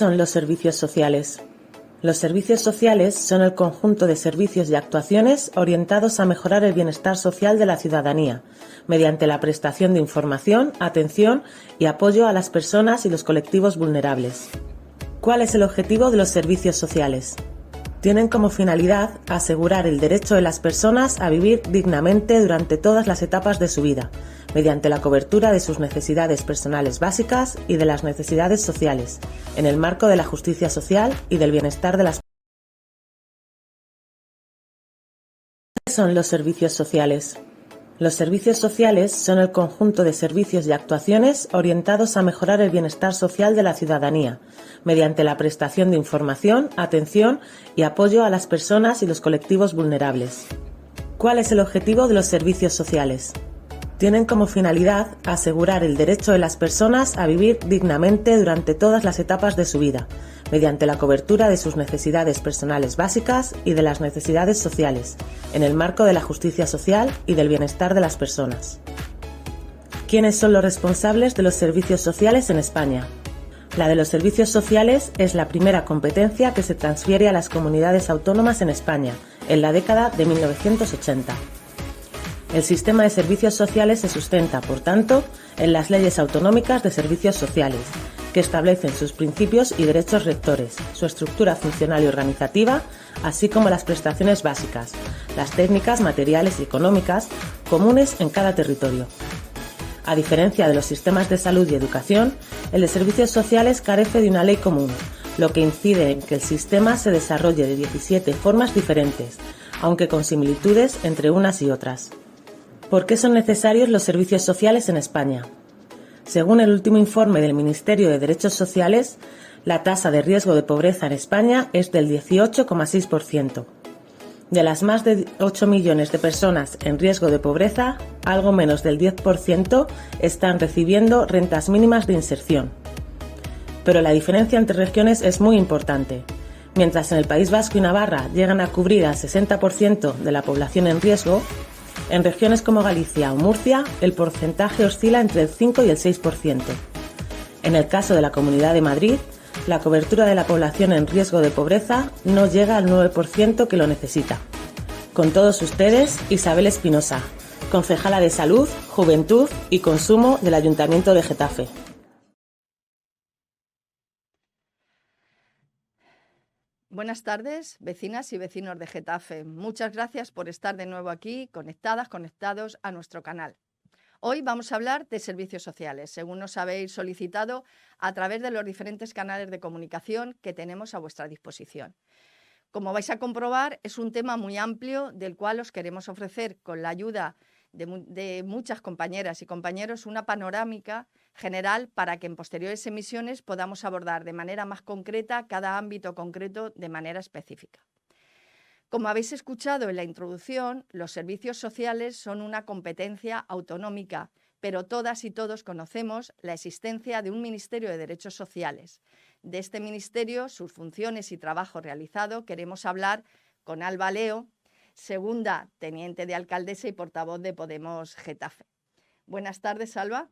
son los servicios sociales? Los servicios sociales son el conjunto de servicios y actuaciones orientados a mejorar el bienestar social de la ciudadanía, mediante la prestación de información, atención y apoyo a las personas y los colectivos vulnerables. ¿Cuál es el objetivo de los servicios sociales? Tienen como finalidad asegurar el derecho de las personas a vivir dignamente durante todas las etapas de su vida, mediante la cobertura de sus necesidades personales básicas y de las necesidades sociales, en el marco de la justicia social y del bienestar de las personas. ¿Qué son los servicios sociales? Los servicios sociales son el conjunto de servicios y actuaciones orientados a mejorar el bienestar social de la ciudadanía, mediante la prestación de información, atención y apoyo a las personas y los colectivos vulnerables. ¿Cuál es el objetivo de los servicios sociales? Tienen como finalidad asegurar el derecho de las personas a vivir dignamente durante todas las etapas de su vida, mediante la cobertura de sus necesidades personales básicas y de las necesidades sociales, en el marco de la justicia social y del bienestar de las personas. ¿Quiénes son los responsables de los servicios sociales en España? La de los servicios sociales es la primera competencia que se transfiere a las comunidades autónomas en España, en la década de 1980. El sistema de servicios sociales se sustenta, por tanto, en las leyes autonómicas de servicios sociales, que establecen sus principios y derechos rectores, su estructura funcional y organizativa, así como las prestaciones básicas, las técnicas, materiales y económicas comunes en cada territorio. A diferencia de los sistemas de salud y educación, el de servicios sociales carece de una ley común, lo que incide en que el sistema se desarrolle de 17 formas diferentes, aunque con similitudes entre unas y otras. ¿Por qué son necesarios los servicios sociales en España? Según el último informe del Ministerio de Derechos Sociales, la tasa de riesgo de pobreza en España es del 18,6%. De las más de 8 millones de personas en riesgo de pobreza, algo menos del 10% están recibiendo rentas mínimas de inserción. Pero la diferencia entre regiones es muy importante. Mientras en el País Vasco y Navarra llegan a cubrir al 60% de la población en riesgo, en regiones como Galicia o Murcia, el porcentaje oscila entre el 5 y el 6%. En el caso de la Comunidad de Madrid, la cobertura de la población en riesgo de pobreza no llega al 9% que lo necesita. Con todos ustedes, Isabel Espinosa, concejala de Salud, Juventud y Consumo del Ayuntamiento de Getafe. Buenas tardes, vecinas y vecinos de Getafe. Muchas gracias por estar de nuevo aquí, conectados a nuestro canal. Hoy vamos a hablar de servicios sociales, según nos habéis solicitado a través de los diferentes canales de comunicación que tenemos a vuestra disposición. Como vais a comprobar, es un tema muy amplio del cual os queremos ofrecer, con la ayuda de muchas compañeras y compañeros, una panorámica general para que en posteriores emisiones podamos abordar de manera más concreta cada ámbito concreto de manera específica. Como habéis escuchado en la introducción, los servicios sociales son una competencia autonómica, pero todas y todos conocemos la existencia de un Ministerio de Derechos Sociales. De este ministerio, sus funciones y trabajo realizado, queremos hablar con Alba Leo, segunda teniente de alcaldesa y portavoz de Podemos Getafe. Buenas tardes, Alba.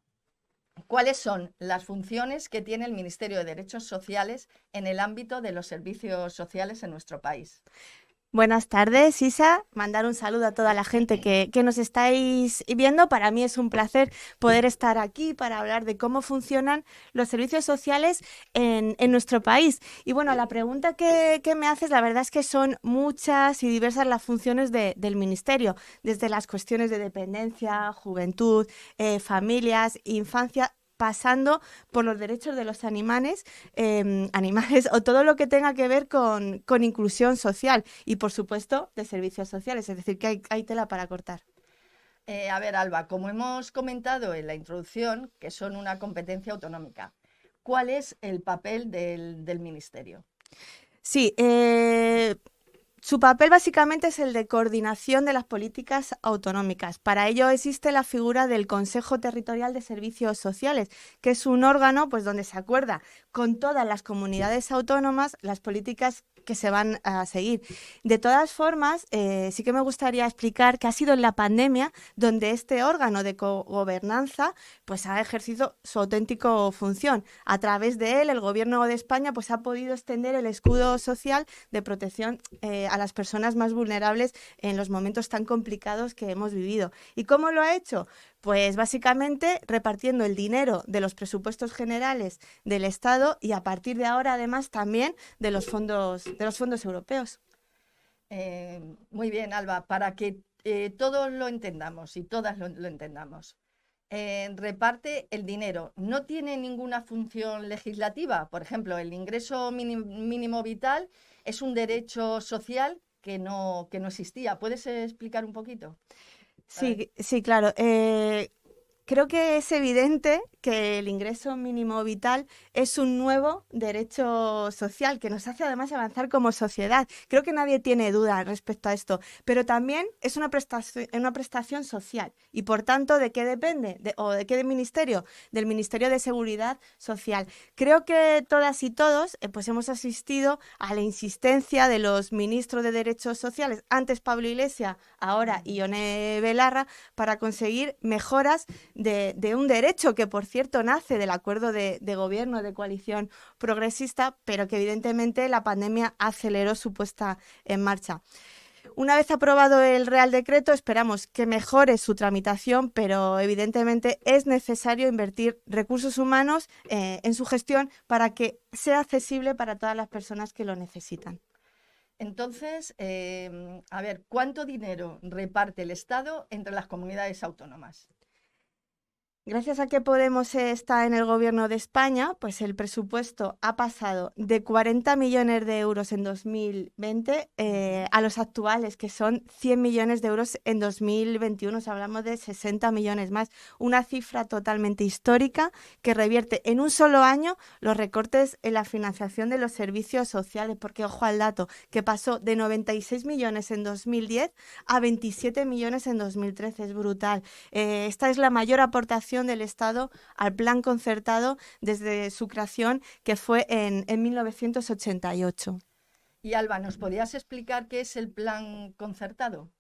¿Cuáles son las funciones que tiene el Ministerio de Derechos Sociales en el ámbito de los servicios sociales en nuestro país? Buenas tardes, Isa. Mandar un saludo a toda la gente que nos estáis viendo. Para mí es un placer poder estar aquí para hablar de cómo funcionan los servicios sociales en nuestro país. Y bueno, la pregunta que me haces, la verdad es que son muchas y diversas las funciones del Ministerio, desde las cuestiones de dependencia, juventud, familias, infancia, pasando por los derechos de los animales o todo lo que tenga que ver con inclusión social y, por supuesto, de servicios sociales. Es decir, que hay tela para cortar. A ver, Alba, como hemos comentado en la introducción, que son una competencia autonómica, ¿cuál es el papel del Ministerio? Sí, su papel básicamente es el de coordinación de las políticas autonómicas. Para ello existe la figura del Consejo Territorial de Servicios Sociales, que es un órgano pues, donde se acuerda con todas las comunidades autónomas las políticas que se van a seguir. De todas formas, sí que me gustaría explicar que ha sido en la pandemia donde este órgano de cogobernanza pues ha ejercido su auténtica función. A través de él, el Gobierno de España pues ha podido extender el escudo social de protección a las personas más vulnerables en los momentos tan complicados que hemos vivido. ¿Y cómo lo ha hecho? Pues básicamente repartiendo el dinero de los presupuestos generales del Estado y a partir de ahora además también de los fondos europeos. Muy bien, Alba, para que todos lo entendamos y todas lo entendamos. Reparte el dinero. No tiene ninguna función legislativa. Por ejemplo, el ingreso mínimo vital es un derecho social que no existía. ¿Puedes explicar un poquito? Sí, sí, claro. Creo que es evidente que el ingreso mínimo vital es un nuevo derecho social que nos hace además avanzar como sociedad. Creo que nadie tiene duda respecto a esto, pero también es una prestación social y por tanto, ¿de qué depende? ¿De qué ministerio? Del Ministerio de Seguridad Social. Creo que todas y todos pues hemos asistido a la insistencia de los ministros de Derechos Sociales, antes Pablo Iglesias, ahora Ione Belarra, para conseguir mejoras de un derecho que, por cierto, nace del acuerdo de gobierno de coalición progresista, pero que evidentemente la pandemia aceleró su puesta en marcha. Una vez aprobado el Real Decreto, esperamos que mejore su tramitación, pero evidentemente es necesario invertir recursos humanos en su gestión para que sea accesible para todas las personas que lo necesitan. Entonces, a ver, ¿cuánto dinero reparte el Estado entre las comunidades autónomas? Gracias a que Podemos está en el Gobierno de España, pues el presupuesto ha pasado de 40 millones de euros en 2020 a los actuales, que son 100 millones de euros en 2021. O sea, hablamos de 60 millones más. Una cifra totalmente histórica que revierte en un solo año los recortes en la financiación de los servicios sociales. Porque, ojo al dato, que pasó de 96 millones en 2010 a 27 millones en 2013. Es brutal. Esta es la mayor aportación del Estado al plan concertado desde su creación, que fue en 1988. Y Alba, ¿nos podías explicar qué es el plan concertado?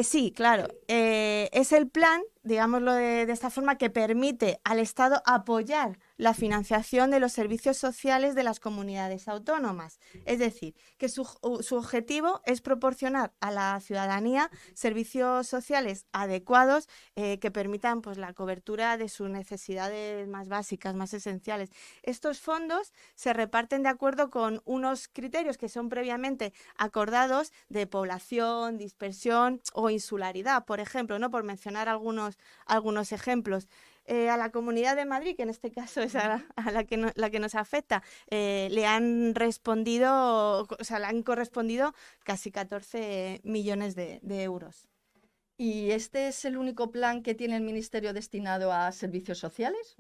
Sí, claro. Es el plan, digámoslo de esta forma, que permite al Estado apoyar la financiación de los servicios sociales de las comunidades autónomas. Es decir, que su objetivo es proporcionar a la ciudadanía servicios sociales adecuados que permitan pues, la cobertura de sus necesidades más básicas, más esenciales. Estos fondos se reparten de acuerdo con unos criterios que son previamente acordados de población, dispersión o insularidad, por ejemplo, ¿no? Por mencionar algunos ejemplos. A la Comunidad de Madrid, que en este caso es a la que nos afecta, le han correspondido casi 14 millones de euros. ¿Y este es el único plan que tiene el Ministerio destinado a servicios sociales?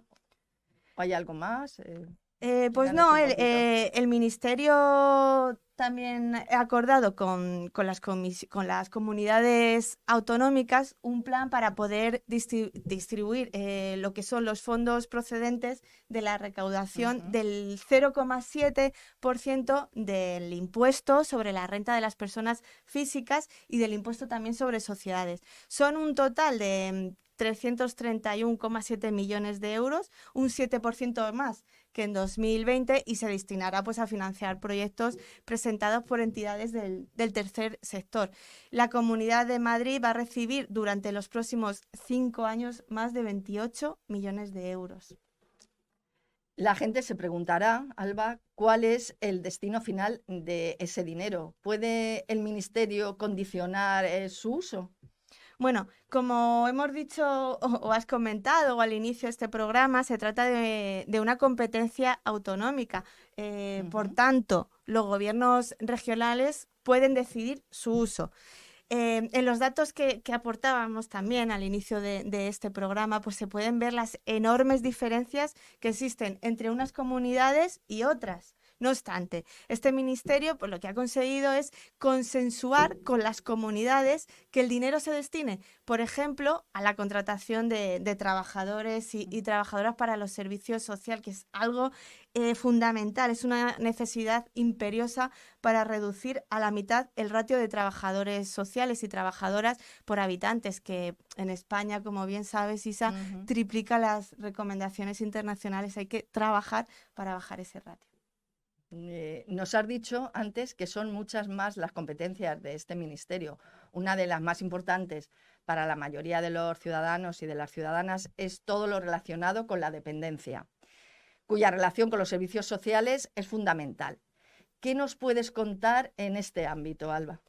¿O hay algo más? Pues no, el Ministerio también ha acordado con las comunidades autonómicas un plan para poder distribuir lo que son los fondos procedentes de la recaudación del 0,7% del impuesto sobre la renta de las personas físicas y del impuesto también sobre sociedades. Son un total de 331,7 millones de euros, un 7% más que en 2020 y se destinará pues, a financiar proyectos presentados por entidades del tercer sector. La Comunidad de Madrid va a recibir durante los próximos 5 años más de 28 millones de euros. La gente se preguntará, Alba, ¿cuál es el destino final de ese dinero? ¿Puede el Ministerio condicionar su uso? Bueno, como hemos dicho o has comentado al inicio de este programa, se trata de una competencia autonómica. Por tanto, los gobiernos regionales pueden decidir su uso. En los datos que aportábamos también al inicio de este programa, pues se pueden ver las enormes diferencias que existen entre unas comunidades y otras. No obstante, este ministerio pues, lo que ha conseguido es consensuar con las comunidades que el dinero se destine, por ejemplo, a la contratación de trabajadores y trabajadoras para los servicios sociales, que es algo fundamental, es una necesidad imperiosa para reducir a la mitad el ratio de trabajadores sociales y trabajadoras por habitantes, que en España, como bien sabes, Isa, triplica las recomendaciones internacionales. Hay que trabajar para bajar ese ratio. Nos has dicho antes que son muchas más las competencias de este ministerio. Una de las más importantes para la mayoría de los ciudadanos y de las ciudadanas es todo lo relacionado con la dependencia, cuya relación con los servicios sociales es fundamental. ¿Qué nos puedes contar en este ámbito, Alba?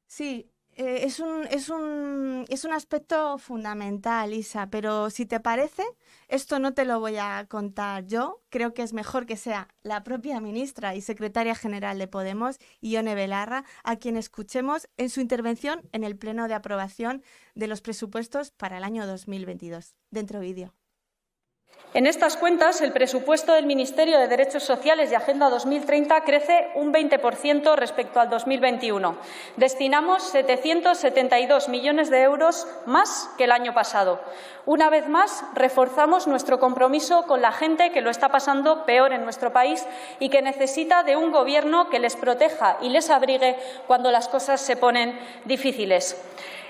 Sí, es un aspecto fundamental, Isa, pero si te parece, esto no te lo voy a contar yo. Creo que es mejor que sea la propia ministra y secretaria general de Podemos, Ione Belarra, a quien escuchemos en su intervención en el pleno de aprobación de los presupuestos para el año 2022. Dentro vídeo. En estas cuentas, el presupuesto del Ministerio de Derechos Sociales y Agenda 2030 crece un 20% respecto al 2021. Destinamos 772 millones de euros más que el año pasado. Una vez más, reforzamos nuestro compromiso con la gente que lo está pasando peor en nuestro país y que necesita de un Gobierno que les proteja y les abrigue cuando las cosas se ponen difíciles.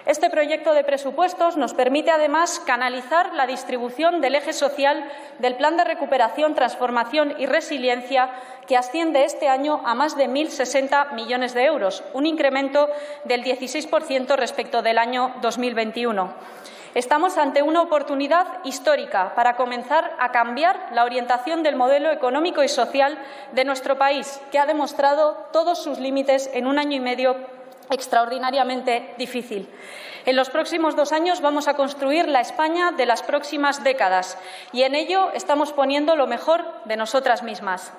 Este proyecto de presupuestos nos permite, además, canalizar la distribución del eje social del Plan de Recuperación, Transformación y Resiliencia, que asciende este año a más de 1.060 millones de euros, un incremento del 16% respecto del año 2021. Estamos ante una oportunidad histórica para comenzar a cambiar la orientación del modelo económico y social de nuestro país, que ha demostrado todos sus límites en un año y medio extraordinariamente difícil. En los próximos 2 años vamos a construir la España de las próximas décadas y en ello estamos poniendo lo mejor de nosotras mismas.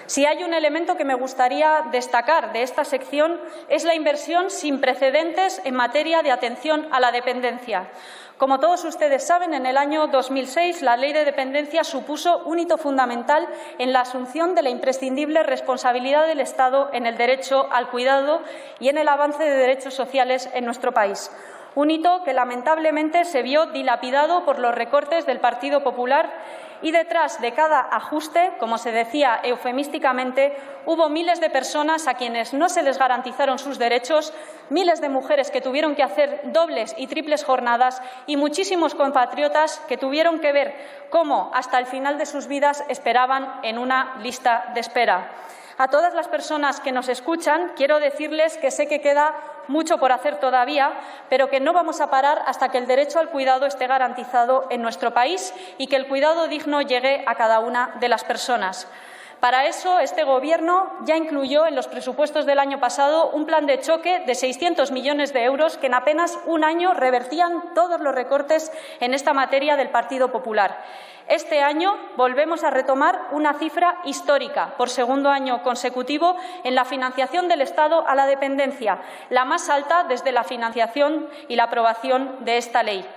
Si hay un elemento que me gustaría destacar de esta sección es la inversión sin precedentes en materia de atención a la dependencia. Como todos ustedes saben, en el año 2006 la Ley de Dependencia supuso un hito fundamental en la asunción de la imprescindible responsabilidad del Estado en el derecho al cuidado y en el avance de derechos sociales en nuestro país. Un hito que lamentablemente se vio dilapidado por los recortes del Partido Popular y detrás de cada ajuste, como se decía eufemísticamente, hubo miles de personas a quienes no se les garantizaron sus derechos, miles de mujeres que tuvieron que hacer dobles y triples jornadas y muchísimos compatriotas que tuvieron que ver cómo hasta el final de sus vidas esperaban en una lista de espera. A todas las personas que nos escuchan, quiero decirles que sé que queda mucho por hacer todavía, pero que no vamos a parar hasta que el derecho al cuidado esté garantizado en nuestro país y que el cuidado digno llegue a cada una de las personas. Para eso, este Gobierno ya incluyó en los presupuestos del año pasado un plan de choque de 600 millones de euros que en apenas un año revertían todos los recortes en esta materia del Partido Popular. Este año volvemos a retomar una cifra histórica, por segundo año consecutivo, en la financiación del Estado a la dependencia, la más alta desde la financiación y la aprobación de esta ley.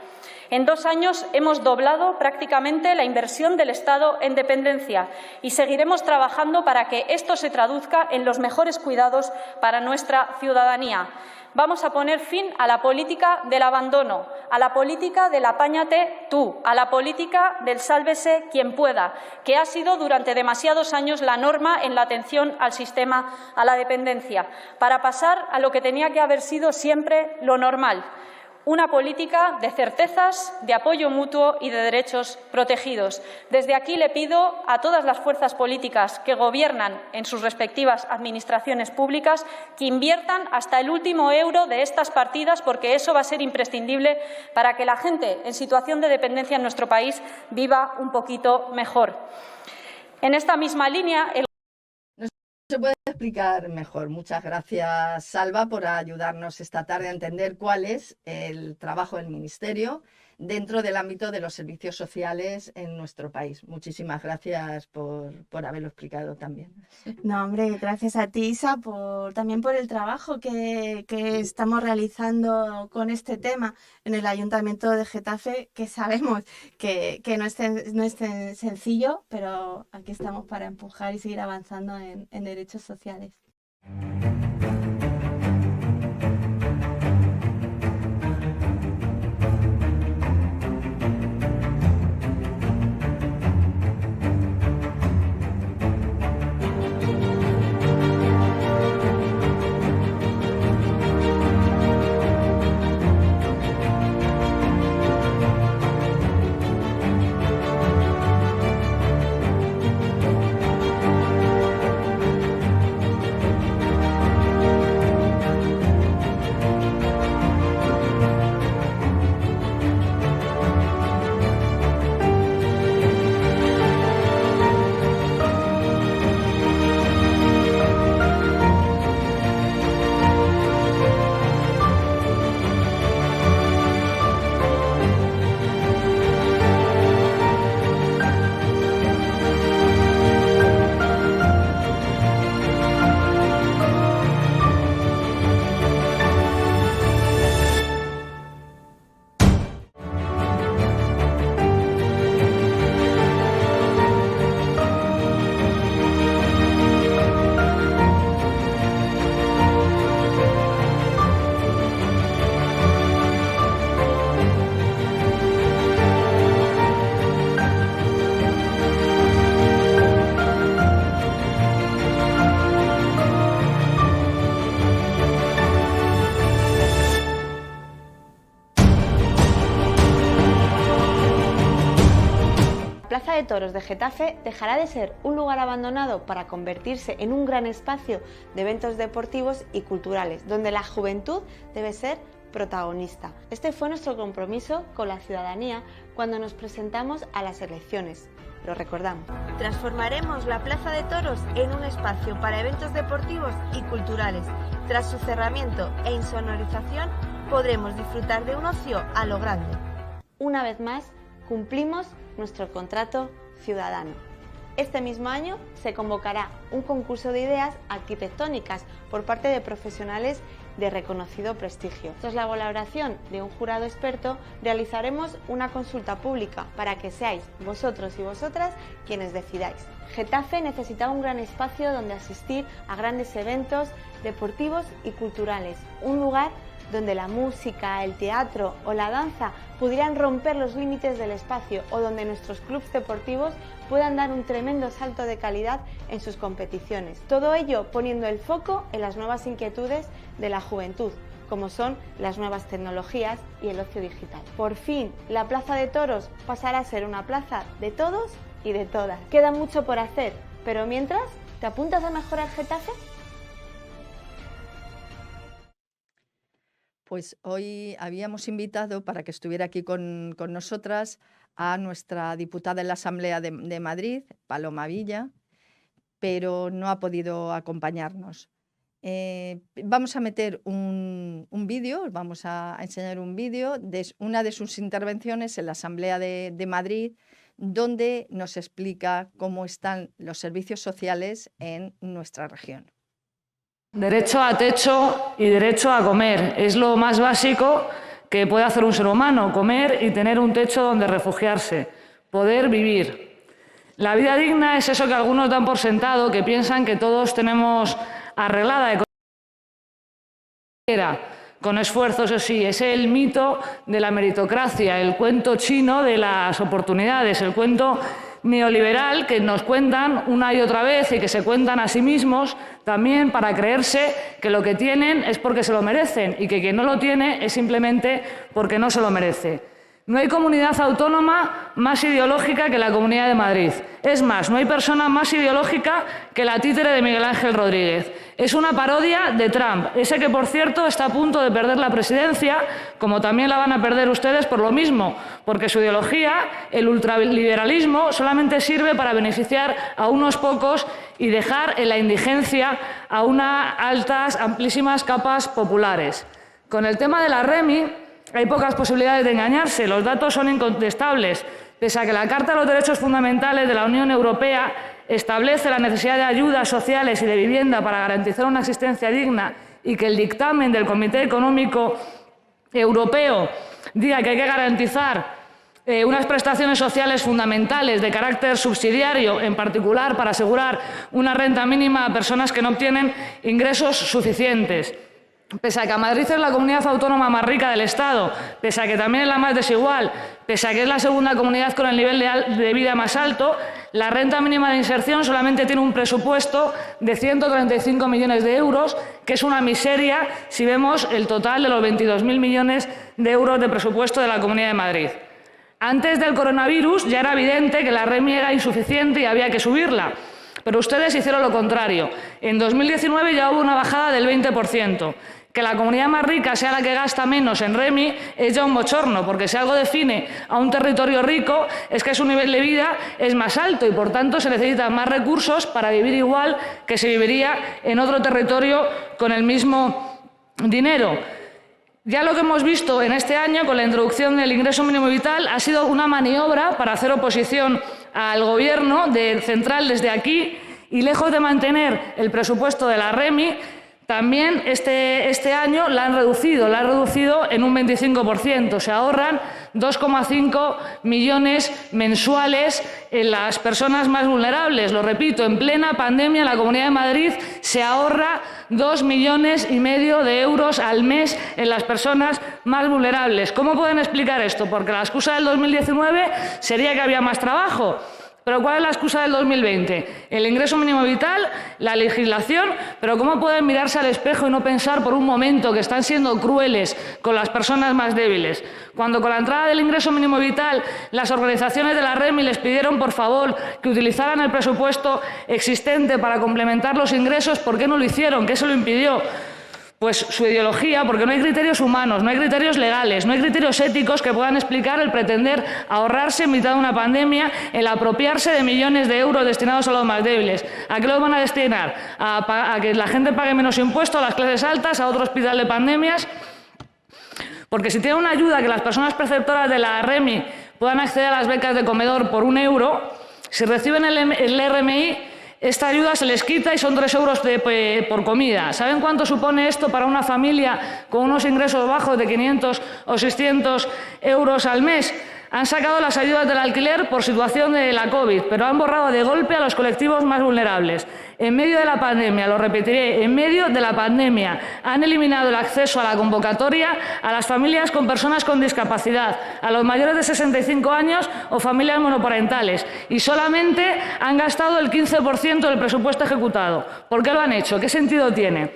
En 2 años hemos doblado prácticamente la inversión del Estado en dependencia y seguiremos trabajando para que esto se traduzca en los mejores cuidados para nuestra ciudadanía. Vamos a poner fin a la política del abandono, a la política del apáñate tú, a la política del sálvese quien pueda, que ha sido durante demasiados años la norma en la atención al sistema, a la dependencia, para pasar a lo que tenía que haber sido siempre lo normal. Una política de certezas, de apoyo mutuo y de derechos protegidos. Desde aquí le pido a todas las fuerzas políticas que gobiernan en sus respectivas administraciones públicas que inviertan hasta el último euro de estas partidas, porque eso va a ser imprescindible para que la gente en situación de dependencia en nuestro país viva un poquito mejor. En esta misma línea, Se puede explicar mejor. Muchas gracias, Salva, por ayudarnos esta tarde a entender cuál es el trabajo del Ministerio dentro del ámbito de los servicios sociales en nuestro país. Muchísimas gracias por haberlo explicado también. No, hombre, gracias a ti, Isa, también por el trabajo que estamos realizando con este tema en el Ayuntamiento de Getafe, que sabemos que no es sencillo, pero aquí estamos para empujar y seguir avanzando en derechos sociales. Plaza de Toros de Getafe dejará de ser un lugar abandonado para convertirse en un gran espacio de eventos deportivos y culturales, donde la juventud debe ser protagonista. Este fue nuestro compromiso con la ciudadanía cuando nos presentamos a las elecciones. Lo recordamos. Transformaremos la Plaza de Toros en un espacio para eventos deportivos y culturales. Tras su cerramiento e insonorización, podremos disfrutar de un ocio a lo grande. Una vez más, cumplimos nuestro contrato ciudadano. Este mismo año se convocará un concurso de ideas arquitectónicas por parte de profesionales de reconocido prestigio. Tras la valoración de un jurado experto, realizaremos una consulta pública para que seáis vosotros y vosotras quienes decidáis. Getafe necesitaba un gran espacio donde asistir a grandes eventos deportivos y culturales, un lugar donde la música, el teatro o la danza pudieran romper los límites del espacio o donde nuestros clubes deportivos puedan dar un tremendo salto de calidad en sus competiciones. Todo ello poniendo el foco en las nuevas inquietudes de la juventud, como son las nuevas tecnologías y el ocio digital. Por fin, la Plaza de Toros pasará a ser una plaza de todos y de todas. Queda mucho por hacer, pero mientras, ¿te apuntas a mejorar Getafe? Pues hoy habíamos invitado para que estuviera aquí con nosotras a nuestra diputada en la Asamblea de Madrid, Paloma Villa, pero no ha podido acompañarnos. Vamos a meter un vídeo, vamos a enseñar un vídeo de una de sus intervenciones en la Asamblea de Madrid, donde nos explica cómo están los servicios sociales en nuestra región. Derecho a techo y derecho a comer. Es lo más básico que puede hacer un ser humano, comer y tener un techo donde refugiarse, poder vivir. La vida digna es eso que algunos dan por sentado, que piensan que todos tenemos arreglada con esfuerzo, eso sí, es el mito de la meritocracia, el cuento chino de las oportunidades, el cuento neoliberal que nos cuentan una y otra vez y que se cuentan a sí mismos también para creerse que lo que tienen es porque se lo merecen y que quien no lo tiene es simplemente porque no se lo merece. No hay comunidad autónoma más ideológica que la Comunidad de Madrid. Es más, no hay persona más ideológica que la títere de Miguel Ángel Rodríguez. Es una parodia de Trump, ese que, por cierto, está a punto de perder la presidencia, como también la van a perder ustedes por lo mismo, porque su ideología, el ultraliberalismo, solamente sirve para beneficiar a unos pocos y dejar en la indigencia a unas altas, amplísimas capas populares. Con el tema de la REMI, hay pocas posibilidades de engañarse, los datos son incontestables. Pese a que la Carta de los Derechos Fundamentales de la Unión Europea establece la necesidad de ayudas sociales y de vivienda para garantizar una existencia digna y que el dictamen del Comité Económico Europeo diga que hay que garantizar unas prestaciones sociales fundamentales de carácter subsidiario, en particular para asegurar una renta mínima a personas que no obtienen ingresos suficientes. Pese a que Madrid es la comunidad autónoma más rica del Estado, pese a que también es la más desigual, pese a que es la segunda comunidad con el nivel de vida más alto, la renta mínima de inserción solamente tiene un presupuesto de 135 millones de euros, que es una miseria si vemos el total de los 22.000 millones de euros de presupuesto de la Comunidad de Madrid. Antes del coronavirus ya era evidente que la REMI era insuficiente y había que subirla, pero ustedes hicieron lo contrario. En 2019 ya hubo una bajada del 20%. Que la comunidad más rica sea la que gasta menos en REMI es ya un bochorno, porque si algo define a un territorio rico es que su nivel de vida es más alto y por tanto se necesitan más recursos para vivir igual que se viviría en otro territorio con el mismo dinero. Ya lo que hemos visto en este año con la introducción del ingreso mínimo vital ha sido una maniobra para hacer oposición al gobierno central desde aquí y lejos de mantener el presupuesto de la REMI, también este año la han reducido en un 25%. Se ahorran 2,5 millones mensuales en las personas más vulnerables. Lo repito, en plena pandemia en la Comunidad de Madrid se ahorra 2,5 millones de euros al mes en las personas más vulnerables. ¿Cómo pueden explicar esto? Porque la excusa del 2019 sería que había más trabajo. ¿Pero cuál es la excusa del 2020? El ingreso mínimo vital, la legislación, pero ¿cómo pueden mirarse al espejo y no pensar por un momento que están siendo crueles con las personas más débiles? Cuando con la entrada del ingreso mínimo vital las organizaciones de la REMI les pidieron por favor que utilizaran el presupuesto existente para complementar los ingresos, ¿por qué no lo hicieron? ¿Qué se lo impidió? Pues su ideología, porque no hay criterios humanos, no hay criterios legales, no hay criterios éticos que puedan explicar el pretender ahorrarse en mitad de una pandemia, el apropiarse de millones de euros destinados a los más débiles. ¿A qué los van a destinar? ¿A que la gente pague menos impuestos, a las clases altas, a otro hospital de pandemias? Porque si tiene una ayuda que las personas perceptoras de la REMI puedan acceder a las becas de comedor por 1 euro, si reciben el RMI, esta ayuda se les quita y son 3 euros por comida. ¿Saben cuánto supone esto para una familia con unos ingresos bajos de 500 o 600 euros al mes? Han sacado las ayudas del alquiler por situación de la COVID, pero han borrado de golpe a los colectivos más vulnerables. En medio de la pandemia, lo repetiré, en medio de la pandemia, han eliminado el acceso a la convocatoria a las familias con personas con discapacidad, a los mayores de 65 años o familias monoparentales, y solamente han gastado el 15% del presupuesto ejecutado. ¿Por qué lo han hecho? ¿Qué sentido tiene?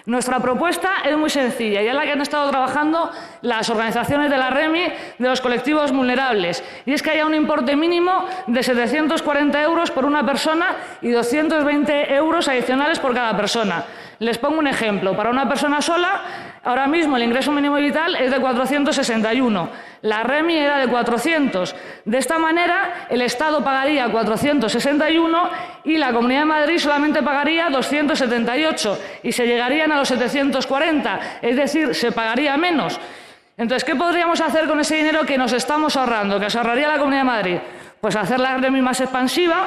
Nuestra propuesta es muy sencilla y es la que han estado trabajando las organizaciones de la REMI de los colectivos vulnerables, y es que haya un importe mínimo de 740 euros por una persona y 220 euros adicionales por cada persona. Les pongo un ejemplo. Para una persona sola, ahora mismo el ingreso mínimo vital es de 461. La REMI era de 400. De esta manera, el Estado pagaría 461 y la Comunidad de Madrid solamente pagaría 278 y se llegarían a los 740, es decir, se pagaría menos. Entonces, ¿qué podríamos hacer con ese dinero que nos estamos ahorrando, que se ahorraría la Comunidad de Madrid? Pues hacer la REMI más expansiva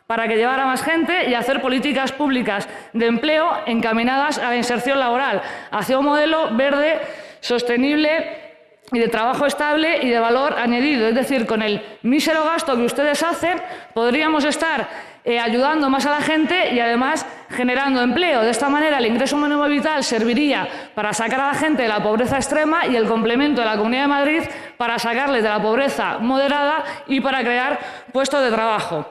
para que llevara más gente y hacer políticas públicas de empleo encaminadas a la inserción laboral, hacia un modelo verde, sostenible y de trabajo estable y de valor añadido. Es decir, con el mísero gasto que ustedes hacen, podríamos estar ayudando más a la gente y además generando empleo. De esta manera, el ingreso mínimo vital serviría para sacar a la gente de la pobreza extrema y el complemento de la Comunidad de Madrid para sacarles de la pobreza moderada y para crear puestos de trabajo.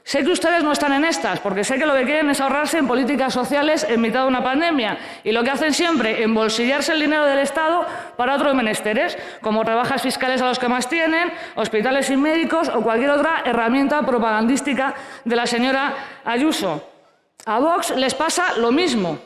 Sé que ustedes no están en estas, porque sé que lo que quieren es ahorrarse en políticas sociales en mitad de una pandemia, y lo que hacen siempre, embolsillarse el dinero del Estado para otros menesteres, como rebajas fiscales a los que más tienen, hospitales sin médicos o cualquier otra herramienta propagandística de la señora Ayuso. A Vox les pasa lo mismo.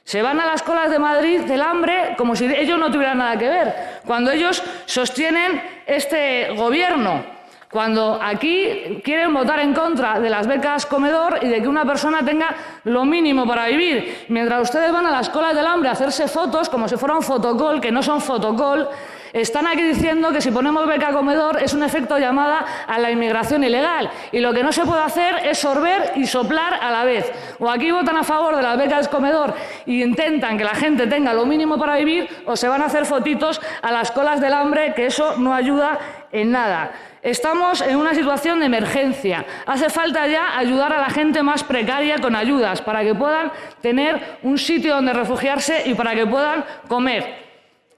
Se van a las colas de Madrid del hambre como si ellos no tuvieran nada que ver, cuando ellos sostienen este gobierno. Cuando aquí quieren votar en contra de las becas comedor y de que una persona tenga lo mínimo para vivir, mientras ustedes van a las colas del hambre a hacerse fotos como si fuera un fotocall, que no son fotocall, están aquí diciendo que si ponemos beca comedor es un efecto llamada a la inmigración ilegal y lo que no se puede hacer es sorber y soplar a la vez. O aquí votan a favor de las becas comedor e intentan que la gente tenga lo mínimo para vivir, o se van a hacer fotitos a las colas del hambre, que eso no ayuda en nada. Estamos en una situación de emergencia. Hace falta ya ayudar a la gente más precaria con ayudas para que puedan tener un sitio donde refugiarse y para que puedan comer.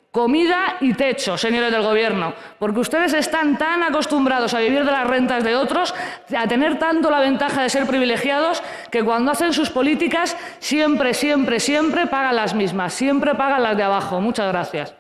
Comida y techo, señores del Gobierno, porque ustedes están tan acostumbrados a vivir de las rentas de otros, a tener tanto la ventaja de ser privilegiados, que cuando hacen sus políticas siempre, siempre, siempre pagan las mismas, siempre pagan las de abajo. Muchas gracias.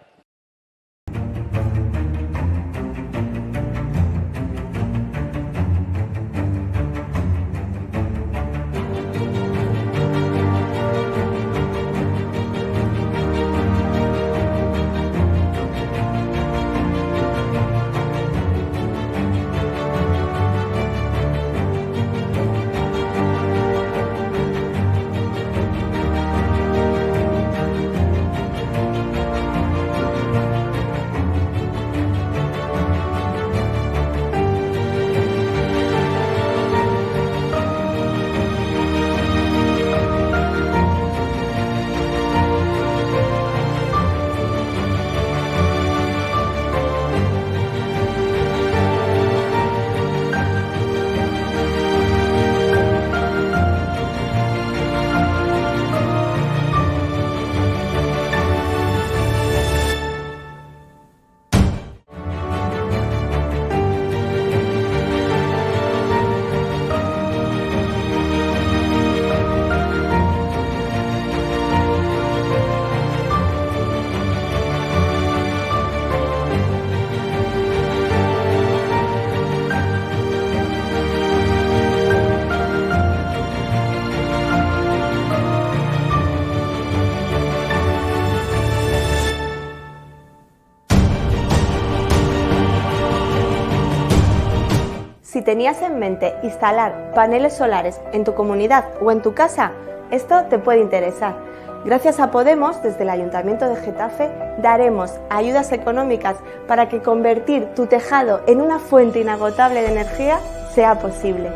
Si tenías en mente instalar paneles solares en tu comunidad o en tu casa, esto te puede interesar. Gracias a Podemos, desde el Ayuntamiento de Getafe, daremos ayudas económicas para que convertir tu tejado en una fuente inagotable de energía sea posible.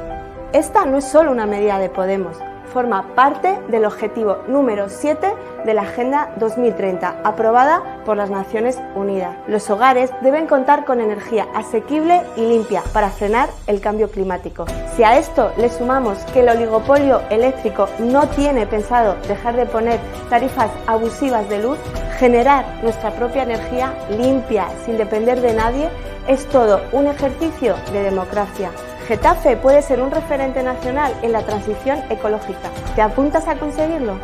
Esta no es solo una medida de Podemos, forma parte del objetivo número 7 de la Agenda 2030, aprobada por las Naciones Unidas. Los hogares deben contar con energía asequible y limpia para frenar el cambio climático. Si a esto le sumamos que el oligopolio eléctrico no tiene pensado dejar de poner tarifas abusivas de luz, generar nuestra propia energía limpia sin depender de nadie es todo un ejercicio de democracia. Getafe puede ser un referente nacional en la transición ecológica. ¿Te apuntas a conseguirlo?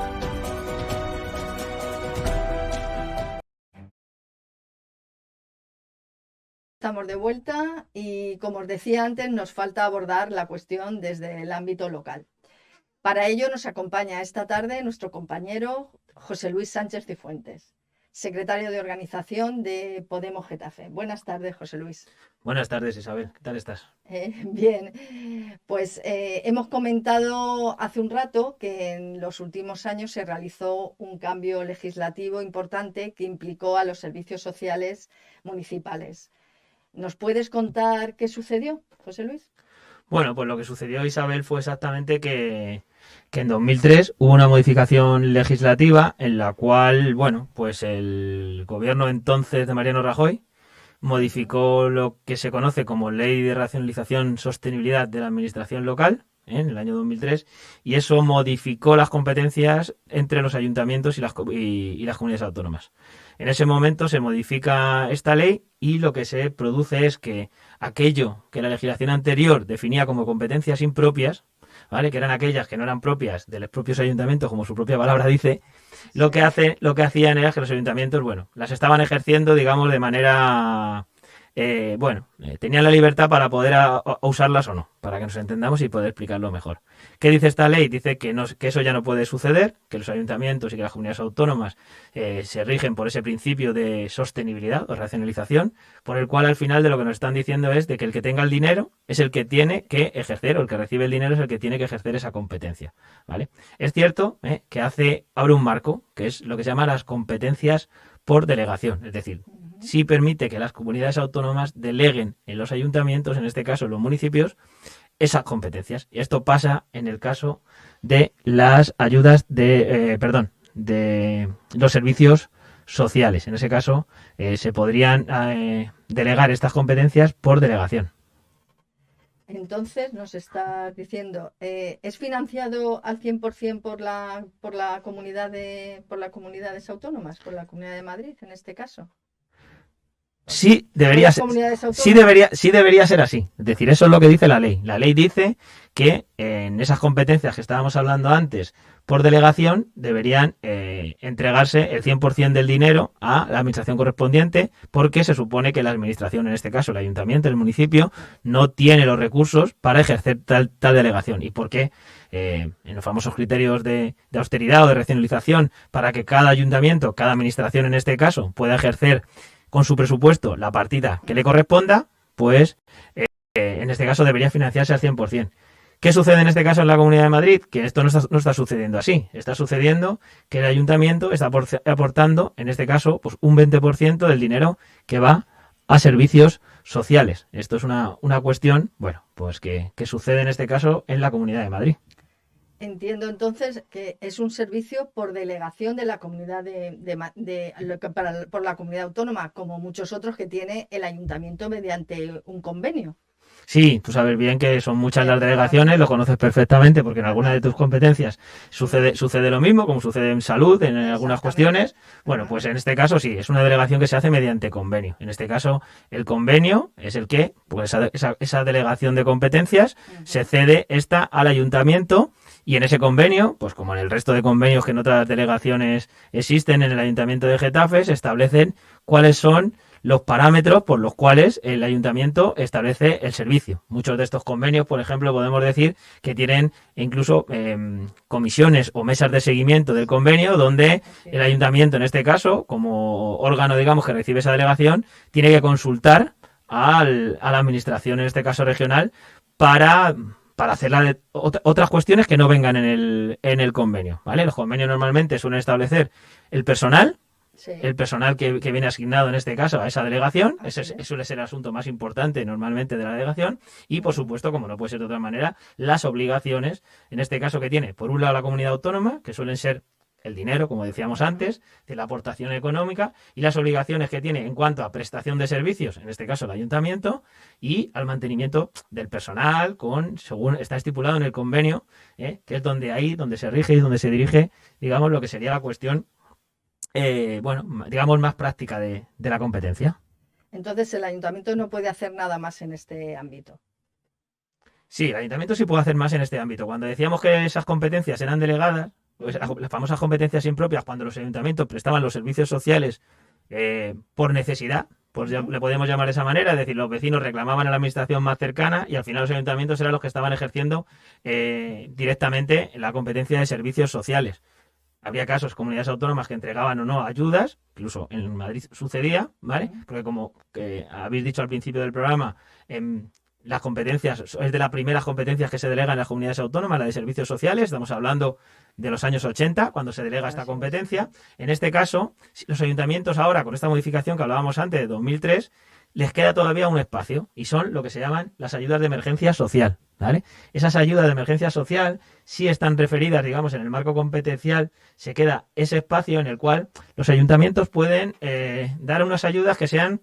Estamos de vuelta y, como os decía antes, nos falta abordar la cuestión desde el ámbito local. Para ello nos acompaña esta tarde nuestro compañero José Luis Sánchez Cifuentes, secretario de organización de Podemos Getafe. Buenas tardes, José Luis. Buenas tardes, Isabel. ¿Qué tal estás? Bien, pues hemos comentado hace un rato que en los últimos años se realizó un cambio legislativo importante que implicó a los servicios sociales municipales. ¿Nos puedes contar qué sucedió, José Luis? Bueno, pues lo que sucedió, Isabel, fue exactamente que en 2003 hubo una modificación legislativa en la cual, bueno, pues el gobierno entonces de Mariano Rajoy modificó lo que se conoce como Ley de Racionalización Sostenibilidad de la Administración Local en el año 2003, y eso modificó las competencias entre los ayuntamientos y las comunidades autónomas. En ese momento se modifica esta ley y lo que se produce es que aquello que la legislación anterior definía como competencias impropias, ¿vale?, que eran aquellas que no eran propias de los propios ayuntamientos, como su propia palabra dice, lo que hacían era que los ayuntamientos, bueno, las estaban ejerciendo, digamos, de manera tenían la libertad para poder usarlas o no, para que nos entendamos y poder explicarlo mejor. ¿Qué dice esta ley? Dice que eso ya no puede suceder, que los ayuntamientos y que las comunidades autónomas se rigen por ese principio de sostenibilidad o racionalización, por el cual al final de lo que nos están diciendo es de que el que tenga el dinero es el que tiene que ejercer, o el que recibe el dinero es el que tiene que ejercer esa competencia, ¿vale? Es cierto que abre un marco, que es lo que se llama las competencias por delegación, es decir, sí permite que las comunidades autónomas deleguen en los ayuntamientos, en este caso en los municipios, esas competencias. Y esto pasa en el caso de las ayudas de los servicios sociales. En ese caso se podrían delegar estas competencias por delegación. Entonces nos está diciendo, ¿es financiado al 100% por las comunidades autónomas, por la Comunidad de Madrid en este caso? Sí debería ser así. Es decir, eso es lo que dice la ley. La ley dice que en esas competencias que estábamos hablando antes por delegación deberían entregarse el 100% del dinero a la administración correspondiente, porque se supone que la administración, en este caso el ayuntamiento, el municipio, no tiene los recursos para ejercer tal delegación. Y porque en los famosos criterios de austeridad o de racionalización, para que cada ayuntamiento, cada administración en este caso, pueda ejercer con su presupuesto la partida que le corresponda, pues en este caso debería financiarse al 100%. ¿Qué sucede en este caso en la Comunidad de Madrid? Que esto no está sucediendo así. Está sucediendo que el ayuntamiento está aportando, en este caso, pues un 20% del dinero que va a servicios sociales. Esto es una cuestión, pues que sucede en este caso en la Comunidad de Madrid. Entiendo entonces que es un servicio por delegación de la comunidad por la comunidad autónoma, como muchos otros que tiene el ayuntamiento mediante un convenio. Sí, tú sabes bien que son muchas las delegaciones, lo conoces perfectamente, porque en alguna de tus competencias sucede lo mismo, como sucede en salud, en algunas cuestiones. Bueno, pues en este caso sí, es una delegación que se hace mediante convenio. En este caso, el convenio es el que, pues esa delegación de competencias se cede al ayuntamiento. Y en ese convenio, pues como en el resto de convenios que en otras delegaciones existen en el Ayuntamiento de Getafe, se establecen cuáles son los parámetros por los cuales el ayuntamiento establece el servicio. Muchos de estos convenios, por ejemplo, podemos decir que tienen incluso comisiones o mesas de seguimiento del convenio, donde el ayuntamiento, en este caso, como órgano, digamos, que recibe esa delegación, tiene que consultar a la administración, en este caso regional, para hacer otras cuestiones que no vengan en el convenio, ¿vale? Los convenios normalmente suelen establecer el personal, el personal que viene asignado en este caso a esa delegación, ese suele ser el asunto más importante normalmente de la delegación, y por supuesto, como no puede ser de otra manera, las obligaciones, en este caso que tiene, por un lado la comunidad autónoma, que suelen ser el dinero, como decíamos antes, de la aportación económica, y las obligaciones que tiene en cuanto a prestación de servicios, en este caso el ayuntamiento, y al mantenimiento del personal, según está estipulado en el convenio, que es donde se rige y donde se dirige, digamos, lo que sería la cuestión, digamos, más práctica de la competencia. Entonces el ayuntamiento no puede hacer nada más en este ámbito. Sí, el ayuntamiento sí puede hacer más en este ámbito. Cuando decíamos que esas competencias eran delegadas, pues las famosas competencias impropias, cuando los ayuntamientos prestaban los servicios sociales por necesidad, pues ya le podemos llamar de esa manera, es decir, los vecinos reclamaban a la administración más cercana y al final los ayuntamientos eran los que estaban ejerciendo directamente la competencia de servicios sociales. Había casos, comunidades autónomas que entregaban o no ayudas, incluso en Madrid sucedía, ¿vale? Porque como habéis dicho al principio del programa, las competencias, es de las primeras competencias que se delegan en las comunidades autónomas, la de servicios sociales, estamos hablando de los años 80, cuando se delega esta competencia. En este caso, los ayuntamientos ahora, con esta modificación que hablábamos antes de 2003, les queda todavía un espacio, y son lo que se llaman las ayudas de emergencia social, ¿vale? Esas ayudas de emergencia social sí están referidas, digamos, en el marco competencial, se queda ese espacio en el cual los ayuntamientos pueden dar unas ayudas que sean,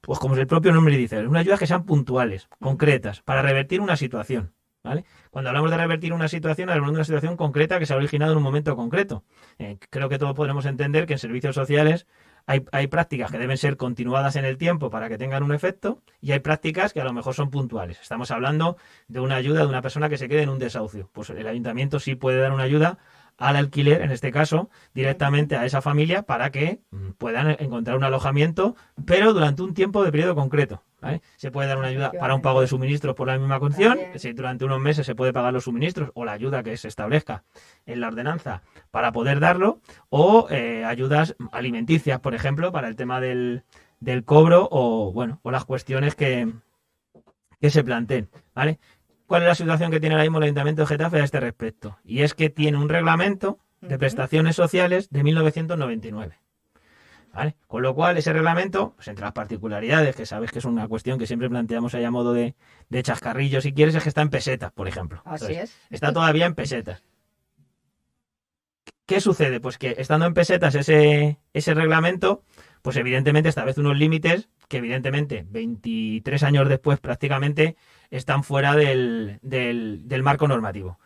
pues como el propio nombre dice, unas ayudas que sean puntuales, concretas, para revertir una situación, ¿vale? Cuando hablamos de revertir una situación, hablamos de una situación concreta que se ha originado en un momento concreto. Creo que todos podremos entender que en servicios sociales hay prácticas que deben ser continuadas en el tiempo para que tengan un efecto, y hay prácticas que a lo mejor son puntuales. Estamos hablando de una ayuda de una persona que se quede en un desahucio. Pues el ayuntamiento sí puede dar una ayuda al alquiler, en este caso, directamente a esa familia para que puedan encontrar un alojamiento, pero durante un tiempo de periodo concreto, ¿vale? Se puede dar una ayuda para un pago de suministros por la misma condición, es decir, durante unos meses se puede pagar los suministros o la ayuda que se establezca en la ordenanza para poder darlo, o ayudas alimenticias, por ejemplo, para el tema del cobro o las cuestiones que se planteen, ¿vale? ¿Cuál es la situación que tiene ahora mismo el Ayuntamiento de Getafe a este respecto? Y es que tiene un reglamento de prestaciones sociales de 1999. ¿Vale? Con lo cual, ese reglamento, pues entre las particularidades, que sabes que es una cuestión que siempre planteamos ahí a modo de chascarrillo, si quieres, es que está en pesetas, por ejemplo. Así Entonces, es. está todavía en pesetas. ¿Qué sucede? Pues que estando en pesetas ese reglamento, pues evidentemente establece unos límites que evidentemente 23 años después prácticamente están fuera del marco normativo.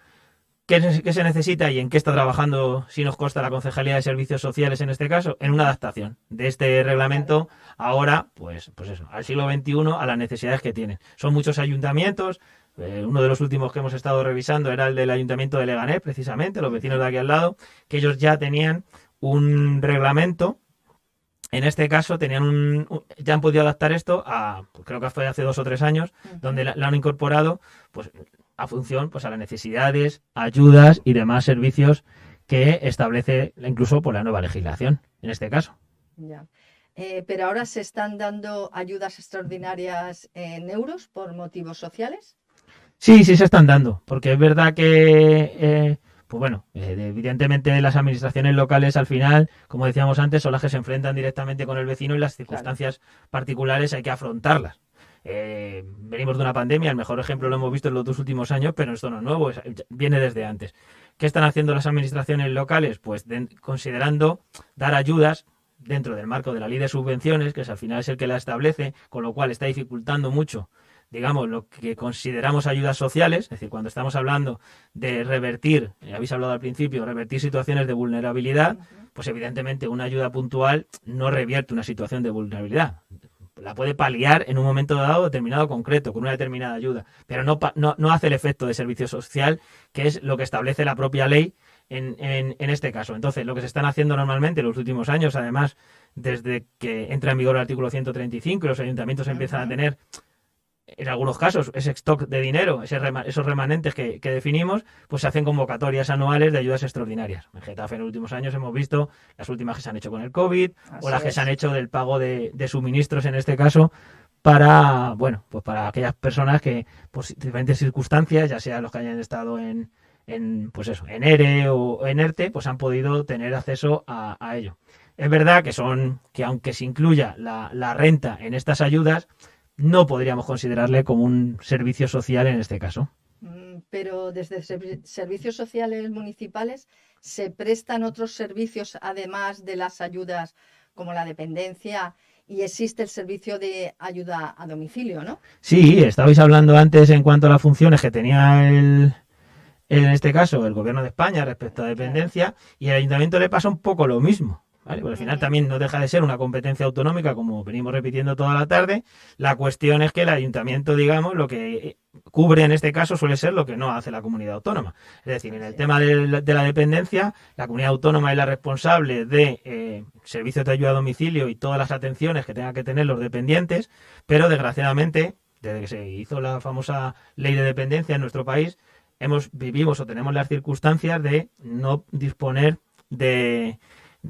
¿Qué se necesita y en qué está trabajando, si nos consta, la Concejalía de Servicios Sociales en este caso? En una adaptación de este reglamento ahora, pues eso, al siglo XXI, a las necesidades que tienen. Son muchos ayuntamientos. Uno de los últimos que hemos estado revisando era el del Ayuntamiento de Leganés, precisamente, los vecinos de aquí al lado, que ellos ya tenían un reglamento. En este caso ya han podido adaptar esto pues creo que fue hace 2 o 3 años, donde la han incorporado pues a función pues a las necesidades, ayudas y demás servicios que establece incluso por la nueva legislación, en este caso. Ya. Pero ahora se están dando ayudas extraordinarias en euros por motivos sociales. Sí se están dando, porque es verdad que evidentemente las administraciones locales al final, como decíamos antes, son las que se enfrentan directamente con el vecino y las circunstancias particulares hay que afrontarlas. Venimos de una pandemia, el mejor ejemplo lo hemos visto en los 2 últimos años, pero esto no es nuevo, viene desde antes. ¿Qué están haciendo las administraciones locales? Pues considerando dar ayudas dentro del marco de la ley de subvenciones, que al final es el que la establece, con lo cual está dificultando mucho, digamos, lo que consideramos ayudas sociales, es decir, cuando estamos hablando de revertir, habéis hablado al principio, revertir situaciones de vulnerabilidad, pues evidentemente una ayuda puntual no revierte una situación de vulnerabilidad. La puede paliar en un momento dado determinado concreto, con una determinada ayuda, pero no hace el efecto de servicio social, que es lo que establece la propia ley en este caso. Entonces, lo que se están haciendo normalmente en los últimos años, además, desde que entra en vigor el artículo 135 y los ayuntamientos empiezan a tener, en algunos casos, ese stock de dinero, esos remanentes que definimos, pues se hacen convocatorias anuales de ayudas extraordinarias. En Getafe en los últimos años hemos visto las últimas que se han hecho con el COVID, o las que se han hecho del pago de suministros, en este caso, para aquellas personas que, por diferentes circunstancias, ya sea los que hayan estado en ERE o en ERTE, pues han podido tener acceso a ello. Es verdad que aunque se incluya la renta en estas ayudas, no podríamos considerarle como un servicio social en este caso. Pero desde servicios sociales municipales se prestan otros servicios además de las ayudas como la dependencia y existe el servicio de ayuda a domicilio, ¿no? Sí, estabais hablando antes en cuanto a las funciones que tenía en este caso el Gobierno de España respecto a dependencia, y al Ayuntamiento le pasa un poco lo mismo. ¿Vale? Porque al final también no deja de ser una competencia autonómica, como venimos repitiendo toda la tarde. La cuestión es que el ayuntamiento, digamos, lo que cubre en este caso suele ser lo que no hace la comunidad autónoma. Es decir, en el tema de la dependencia, la comunidad autónoma es la responsable de servicios de ayuda a domicilio y todas las atenciones que tengan que tener los dependientes, pero desgraciadamente, desde que se hizo la famosa ley de dependencia en nuestro país, vivimos o tenemos las circunstancias de no disponer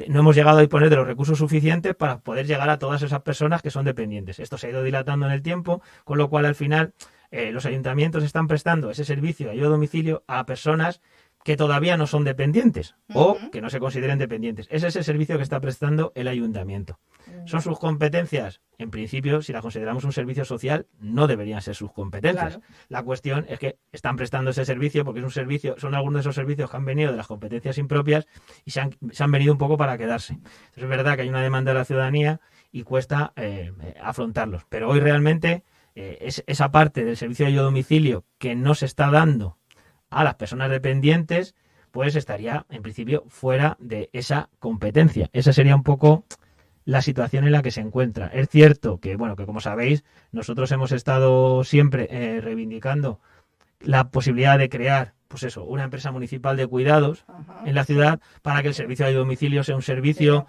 no hemos llegado a disponer de los recursos suficientes para poder llegar a todas esas personas que son dependientes. Esto se ha ido dilatando en el tiempo, con lo cual al final los ayuntamientos están prestando ese servicio de ayuda a domicilio a personas que todavía no son dependientes o que no se consideren dependientes. Ese es el servicio que está prestando el ayuntamiento. ¿Son sus competencias? En principio, si las consideramos un servicio social, no deberían ser sus competencias. Claro. La cuestión es que están prestando ese servicio porque son algunos de esos servicios que han venido de las competencias impropias y se han venido un poco para quedarse. Entonces, es verdad que hay una demanda de la ciudadanía y cuesta afrontarlos. Pero hoy realmente esa parte del servicio de ayuda a domicilio que no se está dando a las personas dependientes, pues estaría en principio fuera de esa competencia. Esa sería un poco la situación en la que se encuentra. Es cierto que como sabéis, nosotros hemos estado siempre reivindicando la posibilidad de crear pues eso, una empresa municipal de cuidados Ajá, en la ciudad para que el servicio de domicilio sea un servicio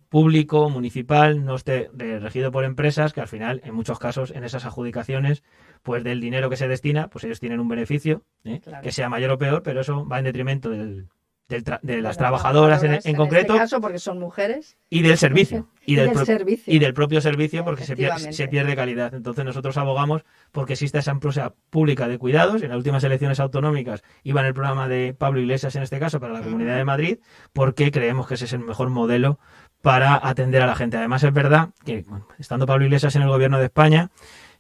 público, municipal, no esté regido por empresas que al final, en muchos casos, en esas adjudicaciones, pues del dinero que se destina, pues ellos tienen un beneficio, Claro. que sea mayor o peor, pero eso va en detrimento de las Las trabajadoras en concreto, este caso, porque son mujeres. y del servicio. Y del servicio. Y del propio servicio, porque se Efectivamente. pierde calidad. Entonces nosotros abogamos porque exista esa empresa pública de cuidados. En las últimas elecciones autonómicas iba en el programa de Pablo Iglesias, en este caso, para la Comunidad de Madrid, porque creemos que ese es el mejor modelo para atender a la gente. Además, es verdad que, bueno, estando Pablo Iglesias en el gobierno de España,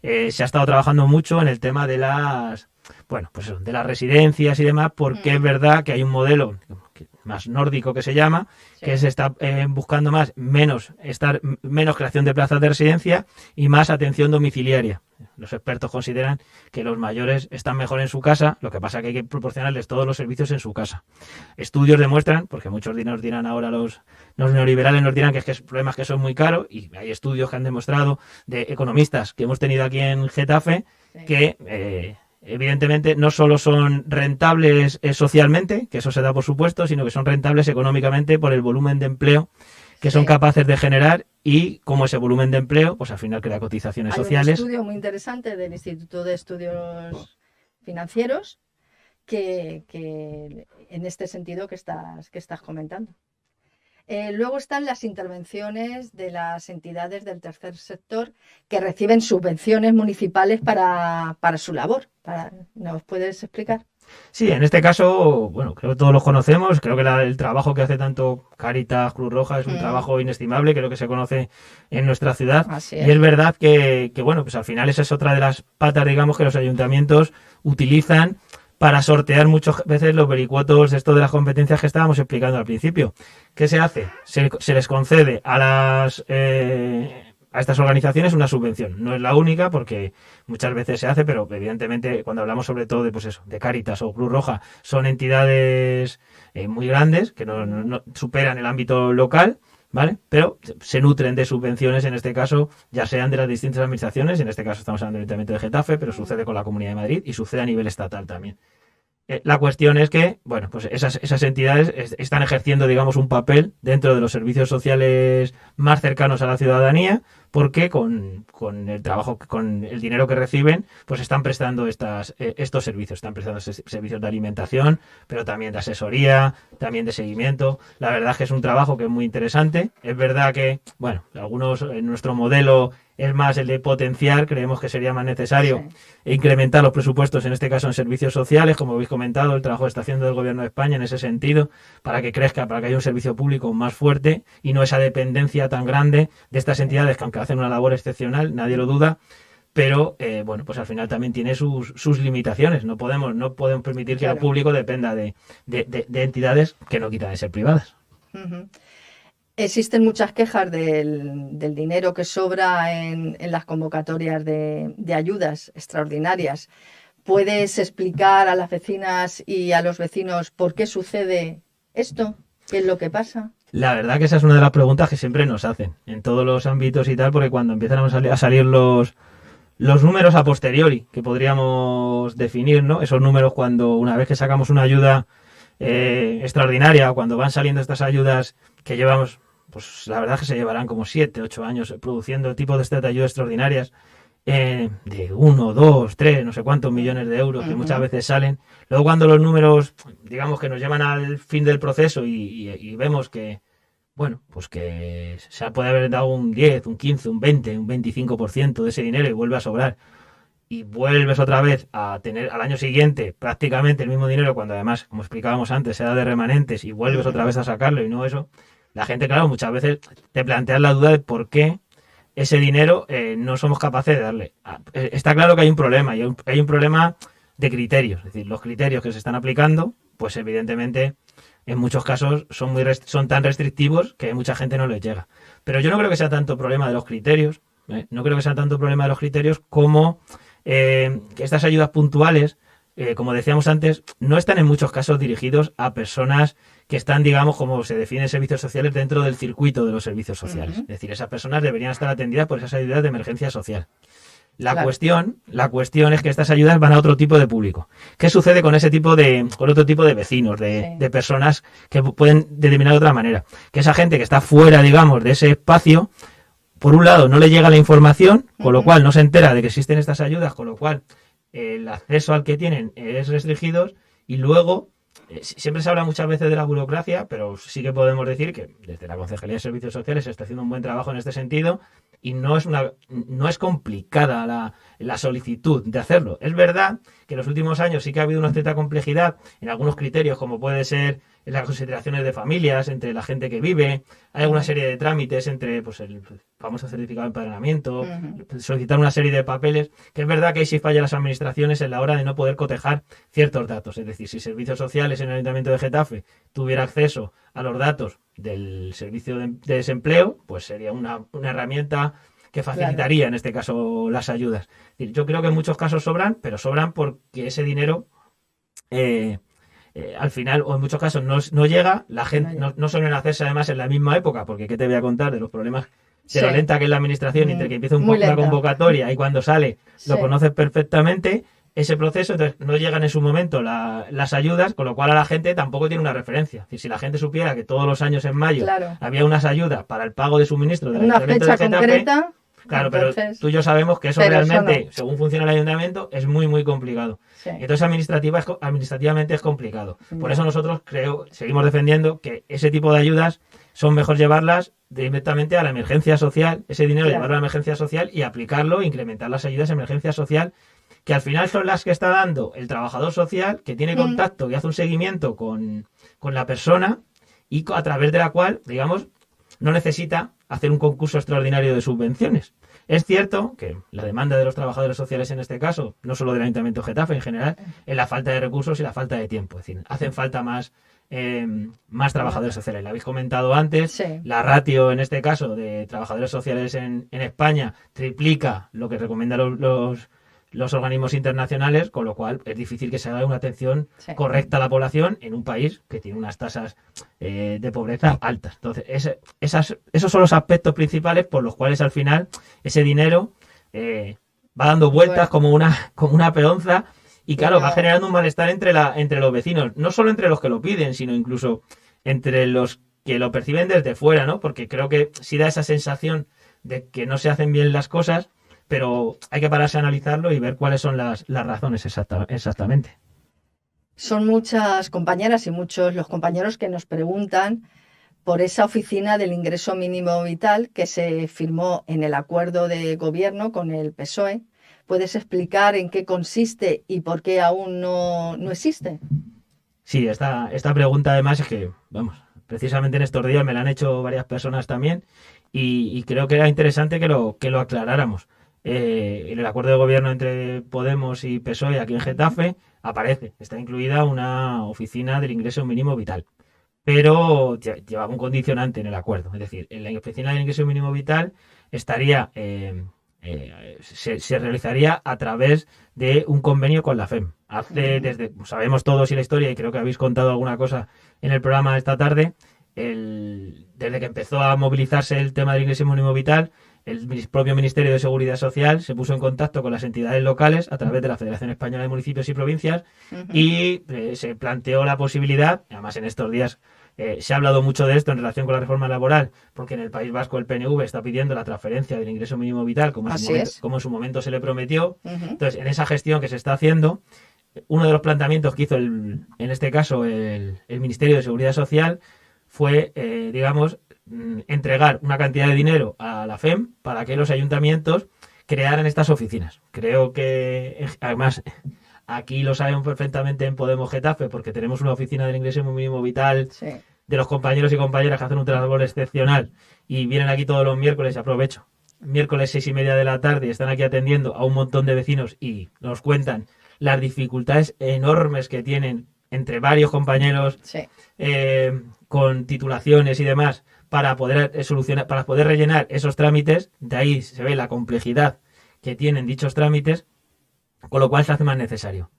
se ha estado trabajando mucho en el tema de las, bueno, pues eso, de las residencias y demás, porque es verdad que hay un modelo más nórdico que se llama, que se está buscando menos creación de plazas de residencia y más atención domiciliaria. Los expertos consideran que los mayores están mejor en su casa, lo que pasa es que hay que proporcionarles todos los servicios en su casa. Estudios demuestran, porque muchos nos dirán ahora los neoliberales, nos dirán que es que el problema es que son muy caros, y hay estudios que han demostrado de economistas que hemos tenido aquí en Getafe que evidentemente no solo son rentables socialmente, que eso se da por supuesto, sino que son rentables económicamente por el volumen de empleo que son capaces de generar, y como ese volumen de empleo, pues al final crea cotizaciones sociales. Hay un estudio muy interesante del Instituto de Estudios Financieros que en este sentido que estás comentando. Luego están las intervenciones de las entidades del tercer sector que reciben subvenciones municipales para su labor. ¿Nos puedes explicar? Sí, en este caso, bueno, creo que todos los conocemos. Creo que el trabajo que hace tanto Cáritas, Cruz Roja, es un trabajo inestimable, creo que se conoce en nuestra ciudad. Así Y es. es verdad que, bueno, pues al final esa es otra de las patas, digamos, que los ayuntamientos utilizan para sortear muchas veces los vericuetos de esto de las competencias que estábamos explicando al principio. ¿Qué se hace? Se les concede a estas organizaciones una subvención. No es la única, porque muchas veces se hace, pero evidentemente cuando hablamos sobre todo de Cáritas o Cruz Roja, son entidades muy grandes que no superan el ámbito local, ¿vale? Pero se nutren de subvenciones, en este caso, ya sean de las distintas administraciones. En este caso estamos hablando del Ayuntamiento de Getafe, pero sucede con la Comunidad de Madrid y sucede a nivel estatal también. La cuestión es que, bueno, pues esas entidades están ejerciendo, digamos, un papel dentro de los servicios sociales más cercanos a la ciudadanía, porque con el trabajo, con el dinero que reciben, pues están prestando estos servicios. Están prestando servicios de alimentación, pero también de asesoría, también de seguimiento. La verdad es que es un trabajo que es muy interesante. Es verdad que, bueno, algunos en nuestro modelo es más el de potenciar. Creemos que sería más necesario incrementar los presupuestos, en este caso en servicios sociales, como habéis comentado, el trabajo que está haciendo el Gobierno de España en ese sentido, para que crezca, para que haya un servicio público más fuerte y no esa dependencia tan grande de estas entidades que, aunque hacen una labor excepcional, nadie lo duda, pero bueno, pues al final también tiene sus limitaciones. No podemos permitir que lo público dependa de entidades que no quitan de ser privadas. Uh-huh. Existen muchas quejas del dinero que sobra en las convocatorias de ayudas extraordinarias. ¿Puedes explicar a las vecinas y a los vecinos por qué sucede esto? ¿Qué es lo que pasa? La verdad que esa es una de las preguntas que siempre nos hacen en todos los ámbitos y tal, porque cuando empiezan a salir los números a posteriori, que podríamos definir, ¿no? Esos números cuando una vez que sacamos una ayuda extraordinaria, cuando van saliendo estas ayudas que llevamos, pues la verdad es que se llevarán como 7, 8 años produciendo tipo de estas ayudas extraordinarias, de 1, 2, 3, no sé cuántos millones de euros que muchas veces salen. Luego cuando los números, digamos, que nos llevan al fin del proceso y vemos que, bueno, pues que se puede haber dado un 10, un 15, un 20, un 25% de ese dinero y vuelve a sobrar, y vuelves otra vez a tener al año siguiente prácticamente el mismo dinero, cuando además, como explicábamos antes, se da de remanentes, y vuelves otra vez a sacarlo y no eso, la gente, claro, muchas veces te plantea la duda de por qué ese dinero no somos capaces de darle. Está claro que hay un problema, y hay un problema de criterios. Es decir, los criterios que se están aplicando, pues evidentemente en muchos casos son tan restrictivos que a mucha gente no les llega. Pero yo no creo que sea tanto problema de los criterios, no creo que sea tanto problema de los criterios como que estas ayudas puntuales, como decíamos antes, no están en muchos casos dirigidos a personas que están, digamos, como se definen servicios sociales, dentro del circuito de los servicios sociales. Es decir, esas personas deberían estar atendidas por esas ayudas de emergencia social. La Claro. cuestión es que estas ayudas van a otro tipo de público. ¿Qué sucede con con otro tipo de vecinos, Sí. de personas que pueden determinar de otra manera? Que esa gente que está fuera, digamos, de ese espacio, por un lado no le llega la información, con lo Ujú. cual no se entera de que existen estas ayudas, con lo cual el acceso al que tienen es restringido, y luego siempre se habla muchas veces de la burocracia, pero sí que podemos decir que desde la Concejalía de Servicios Sociales se está haciendo un buen trabajo en este sentido y no es complicada la solicitud de hacerlo. Es verdad que en los últimos años sí que ha habido una cierta complejidad en algunos criterios, como puede ser las consideraciones de familias entre la gente que vive. Hay alguna serie de trámites entre pues, el famoso certificado de empadronamiento, Ujú. solicitar una serie de papeles, que es verdad que ahí sí fallan las administraciones en la hora de no poder cotejar ciertos datos. Es decir, si Servicios Sociales en el Ayuntamiento de Getafe tuviera acceso a los datos del Servicio de Desempleo, pues sería una herramienta que facilitaría en este caso las ayudas. Es decir, yo creo que en muchos casos sobran, pero sobran porque ese dinero al final, o en muchos casos, no llega, la gente no suelen hacerse además en la misma época, porque ¿qué te voy a contar de los problemas de lo Sí. lenta que es la administración entre que empieza Muy la lenta. convocatoria y cuando sale lo Sí. conoces perfectamente? Ese proceso, entonces no llegan en su momento las ayudas, con lo cual a la gente tampoco tiene una referencia. Es decir, si la gente supiera que todos los años en mayo Claro. había unas ayudas para el pago de suministro del Una Ayuntamiento fecha de Getafe, concreta. claro, entonces, pero tú y yo sabemos que eso pero eso realmente, no. según funciona el ayuntamiento, es muy, muy complicado. Sí. Entonces administrativamente es complicado. Por Ya. eso nosotros seguimos defendiendo que ese tipo de ayudas son mejor llevarlas directamente a la emergencia social, ese dinero Claro. llevarlo a la emergencia social y aplicarlo, incrementar las ayudas de emergencia social, que al final son las que está dando el trabajador social, que tiene contacto, que hace un seguimiento con la persona y a través de la cual, digamos, no necesita hacer un concurso extraordinario de subvenciones. Es cierto que la demanda de los trabajadores sociales en este caso, no solo del Ayuntamiento de Getafe en general, es la falta de recursos y la falta de tiempo. Es decir, hacen falta más trabajadores sociales. Lo habéis comentado antes, Sí. la ratio en este caso de trabajadores sociales en España triplica lo que recomiendan los organismos internacionales, con lo cual es difícil que se haga una atención Sí. correcta a la población en un país que tiene unas tasas de pobreza altas. Entonces, esos son los aspectos principales por los cuales al final ese dinero va dando vueltas como una peonza y claro, va generando un malestar entre los vecinos, no solo entre los que lo piden, sino incluso entre los que lo perciben desde fuera, ¿no? Porque creo que sí da esa sensación de que no se hacen bien las cosas, pero hay que pararse a analizarlo y ver cuáles son las razones exactamente. Son muchas compañeras y muchos los compañeros que nos preguntan por esa oficina del ingreso mínimo vital que se firmó en el acuerdo de gobierno con el PSOE. ¿Puedes explicar en qué consiste y por qué aún no existe? Sí, esta pregunta además es que, vamos, precisamente en estos días me la han hecho varias personas también y creo que era interesante que lo aclaráramos. En el acuerdo de gobierno entre Podemos y PSOE aquí en Getafe está incluida una oficina del ingreso mínimo vital, pero llevaba un condicionante en el acuerdo, es decir, en la oficina del ingreso mínimo vital estaría se realizaría a través de un convenio con la FEM. Sabemos todos y la historia, y creo que habéis contado alguna cosa en el programa de esta tarde, desde que empezó a movilizarse el tema del ingreso mínimo vital, el propio Ministerio de Seguridad Social se puso en contacto con las entidades locales a través de la Federación Española de Municipios y Provincias y se planteó la posibilidad, además en estos días se ha hablado mucho de esto en relación con la reforma laboral, porque en el País Vasco el PNV está pidiendo la transferencia del ingreso mínimo vital, como en su momento se le prometió. Entonces, en esa gestión que se está haciendo, uno de los planteamientos que hizo en este caso el Ministerio de Seguridad Social fue, digamos, entregar una cantidad de dinero a la FEM para que los ayuntamientos crearan estas oficinas. Creo que, además, aquí lo sabemos perfectamente en Podemos Getafe, porque tenemos una oficina del ingreso mínimo vital de los compañeros y compañeras que hacen un trabajo excepcional y vienen aquí todos los miércoles, aprovecho, miércoles 6:30 de la tarde, y están aquí atendiendo a un montón de vecinos y nos cuentan las dificultades enormes que tienen entre varios compañeros con titulaciones y demás para poder solucionar, para poder rellenar esos trámites. De ahí se ve la complejidad que tienen dichos trámites, con lo cual se hace más necesario.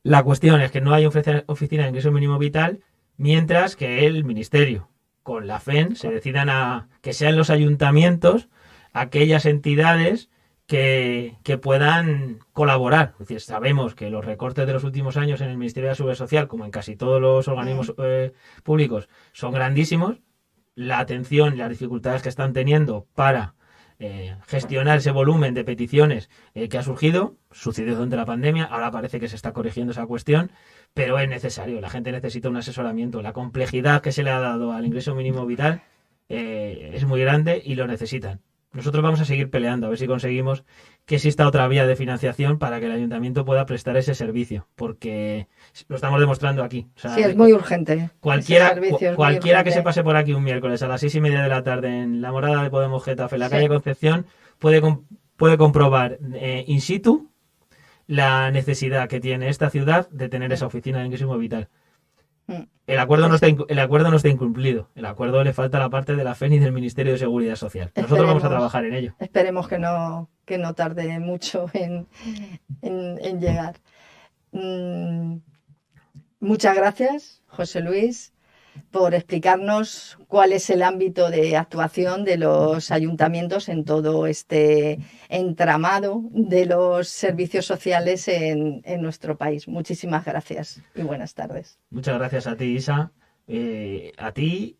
La cuestión es que no hay oficina de ingreso mínimo vital, mientras que el Ministerio con la FEN se decidan a que sean los ayuntamientos aquellas entidades que puedan colaborar. Es decir, sabemos que los recortes de los últimos años en el Ministerio de la Seguridad Social, como en casi todos los organismos públicos, son grandísimos. La atención y las dificultades que están teniendo para gestionar ese volumen de peticiones que ha sucedió durante la pandemia, ahora parece que se está corrigiendo esa cuestión, pero es necesario, la gente necesita un asesoramiento. La complejidad que se le ha dado al ingreso mínimo vital es muy grande y lo necesitan. Nosotros vamos a seguir peleando a ver si conseguimos que exista otra vía de financiación para que el ayuntamiento pueda prestar ese servicio, porque lo estamos demostrando aquí. O sea, Sí, es muy urgente. Cualquiera Ese servicio es muy que urgente. se pase por aquí un miércoles a las 6:30 de la tarde en la morada de Podemos Getafe, en la calle Concepción, puede comprobar in situ la necesidad que tiene esta ciudad de tener esa oficina de ingreso mínimo vital. El acuerdo no está incumplido. El acuerdo le falta la parte de la FEN y del Ministerio de Seguridad Social. Nosotros vamos a trabajar en ello. Esperemos que no tarde mucho en llegar. Muchas gracias, José Luis, por explicarnos cuál es el ámbito de actuación de los ayuntamientos en todo este entramado de los servicios sociales en nuestro país. Muchísimas gracias y buenas tardes. Muchas gracias a ti, Isa. A ti,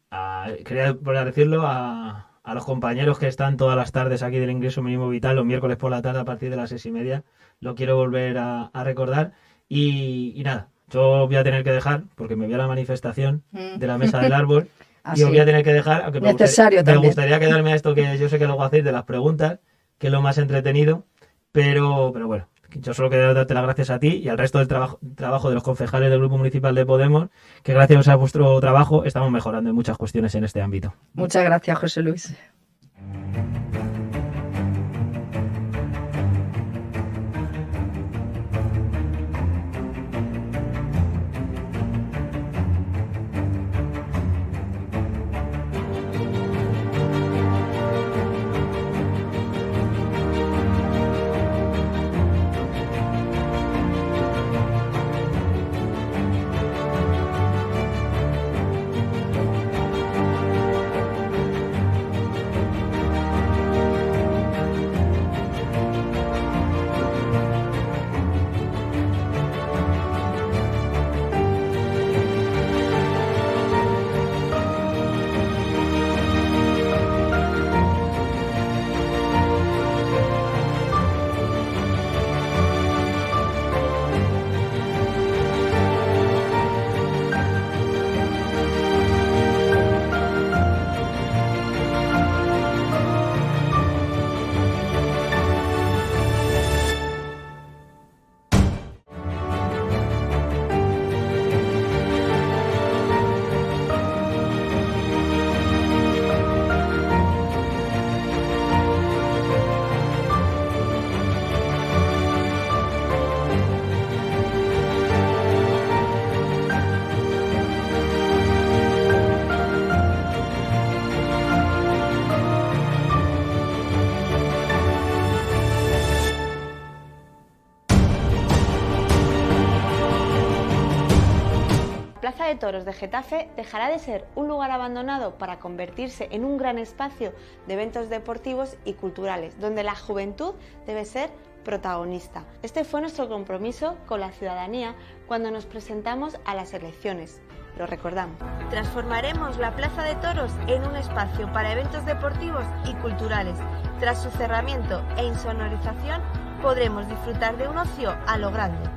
quería volver a decirlo, a los compañeros que están todas las tardes aquí del ingreso mínimo vital, los miércoles por la tarde a partir de las 6:30. Lo quiero volver a recordar. Y nada, yo voy a tener que dejar, porque me voy a la manifestación de la Mesa del Árbol, y os voy a tener que dejar, aunque me gustaría quedarme a esto que yo sé que luego hacéis de las preguntas, que es lo más entretenido, pero bueno, yo solo quería darte las gracias a ti y al resto del trabajo de los concejales del Grupo Municipal de Podemos, que gracias a vuestro trabajo estamos mejorando en muchas cuestiones en este ámbito. Muchas gracias, José Luis. Plaza de Toros de Getafe dejará de ser un lugar abandonado para convertirse en un gran espacio de eventos deportivos y culturales, donde la juventud debe ser protagonista. Este fue nuestro compromiso con la ciudadanía cuando nos presentamos a las elecciones. Lo recordamos. Transformaremos la Plaza de Toros en un espacio para eventos deportivos y culturales. Tras su cerramiento e insonorización, podremos disfrutar de un ocio a lo grande.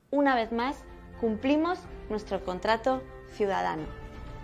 Una vez más, cumplimos nuestro contrato ciudadano.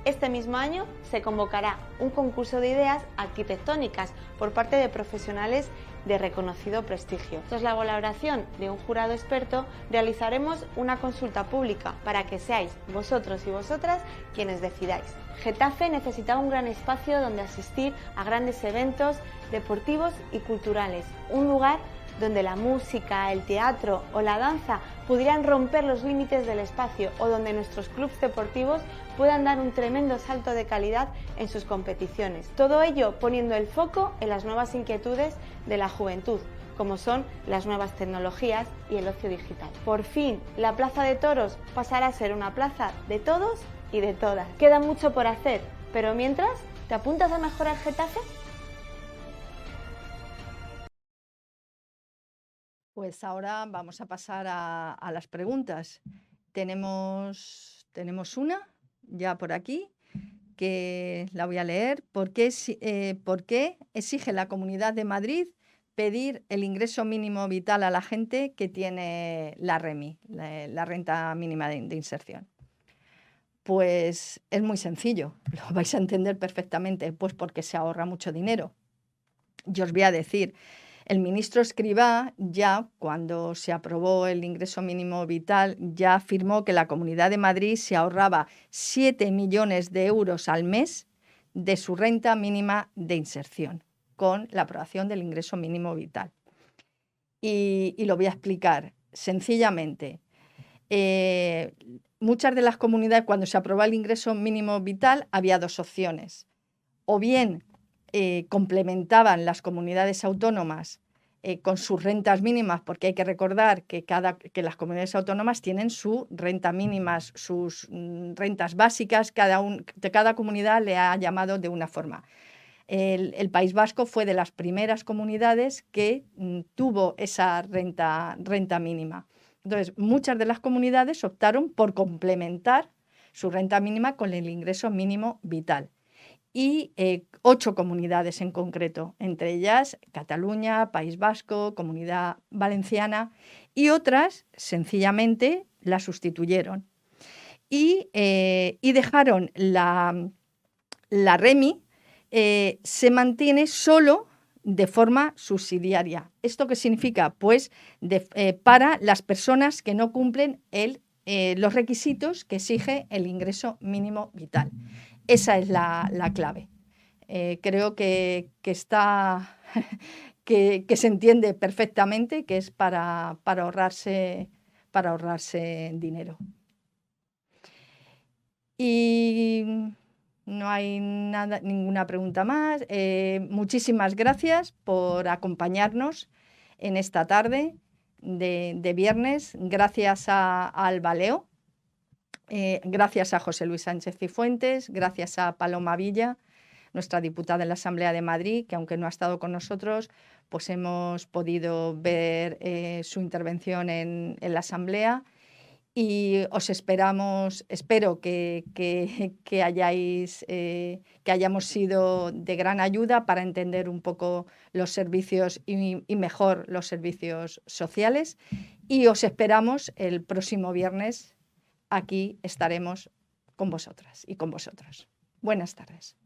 Este mismo año se convocará un concurso de ideas arquitectónicas por parte de profesionales de reconocido prestigio. Tras la colaboración de un jurado experto, realizaremos una consulta pública para que seáis vosotros y vosotras quienes decidáis. Getafe necesitaba un gran espacio donde asistir a grandes eventos deportivos y culturales, un lugar donde la música, el teatro o la danza pudieran romper los límites del espacio o donde nuestros clubes deportivos puedan dar un tremendo salto de calidad en sus competiciones. Todo ello poniendo el foco en las nuevas inquietudes de la juventud, como son las nuevas tecnologías y el ocio digital. Por fin, la Plaza de Toros pasará a ser una plaza de todos y de todas. Queda mucho por hacer, pero mientras, ¿te apuntas a mejorar Getafe? Pues ahora vamos a pasar a las preguntas. Tenemos una ya por aquí que la voy a leer. ¿Por qué exige la Comunidad de Madrid pedir el ingreso mínimo vital a la gente que tiene la REMI, la renta mínima de inserción? Pues es muy sencillo, lo vais a entender perfectamente, pues porque se ahorra mucho dinero. Yo os voy a decir, el ministro Escrivá ya cuando se aprobó el ingreso mínimo vital ya afirmó que la Comunidad de Madrid se ahorraba 7 millones de euros al mes de su renta mínima de inserción con la aprobación del ingreso mínimo vital. Y lo voy a explicar sencillamente. Muchas de las comunidades, cuando se aprobó el ingreso mínimo vital, había dos opciones. O bien complementaban las comunidades autónomas con sus rentas mínimas, porque hay que recordar que las comunidades autónomas tienen su renta mínima, sus rentas básicas, cada comunidad le ha llamado de una forma. El País Vasco fue de las primeras comunidades que tuvo esa renta mínima. Entonces, muchas de las comunidades optaron por complementar su renta mínima con el ingreso mínimo vital. Y 8 comunidades en concreto, entre ellas Cataluña, País Vasco, Comunidad Valenciana, y otras sencillamente la sustituyeron. Y dejaron la REMI, se mantiene solo de forma subsidiaria. ¿Esto qué significa? Pues para las personas que no cumplen los requisitos que exige el ingreso mínimo vital. Esa es la clave. Creo que está que se entiende perfectamente que es para ahorrarse dinero. Y no hay ninguna pregunta más. Muchísimas gracias por acompañarnos en esta tarde de viernes. Gracias a Alba Leo. Gracias a José Luis Sánchez Cifuentes, gracias a Paloma Villa, nuestra diputada en la Asamblea de Madrid, que aunque no ha estado con nosotros, pues hemos podido ver su intervención en la Asamblea y os espero que hayamos sido de gran ayuda para entender un poco los servicios y mejor los servicios sociales y os esperamos el próximo viernes. Aquí estaremos con vosotras y con vosotros. Buenas tardes.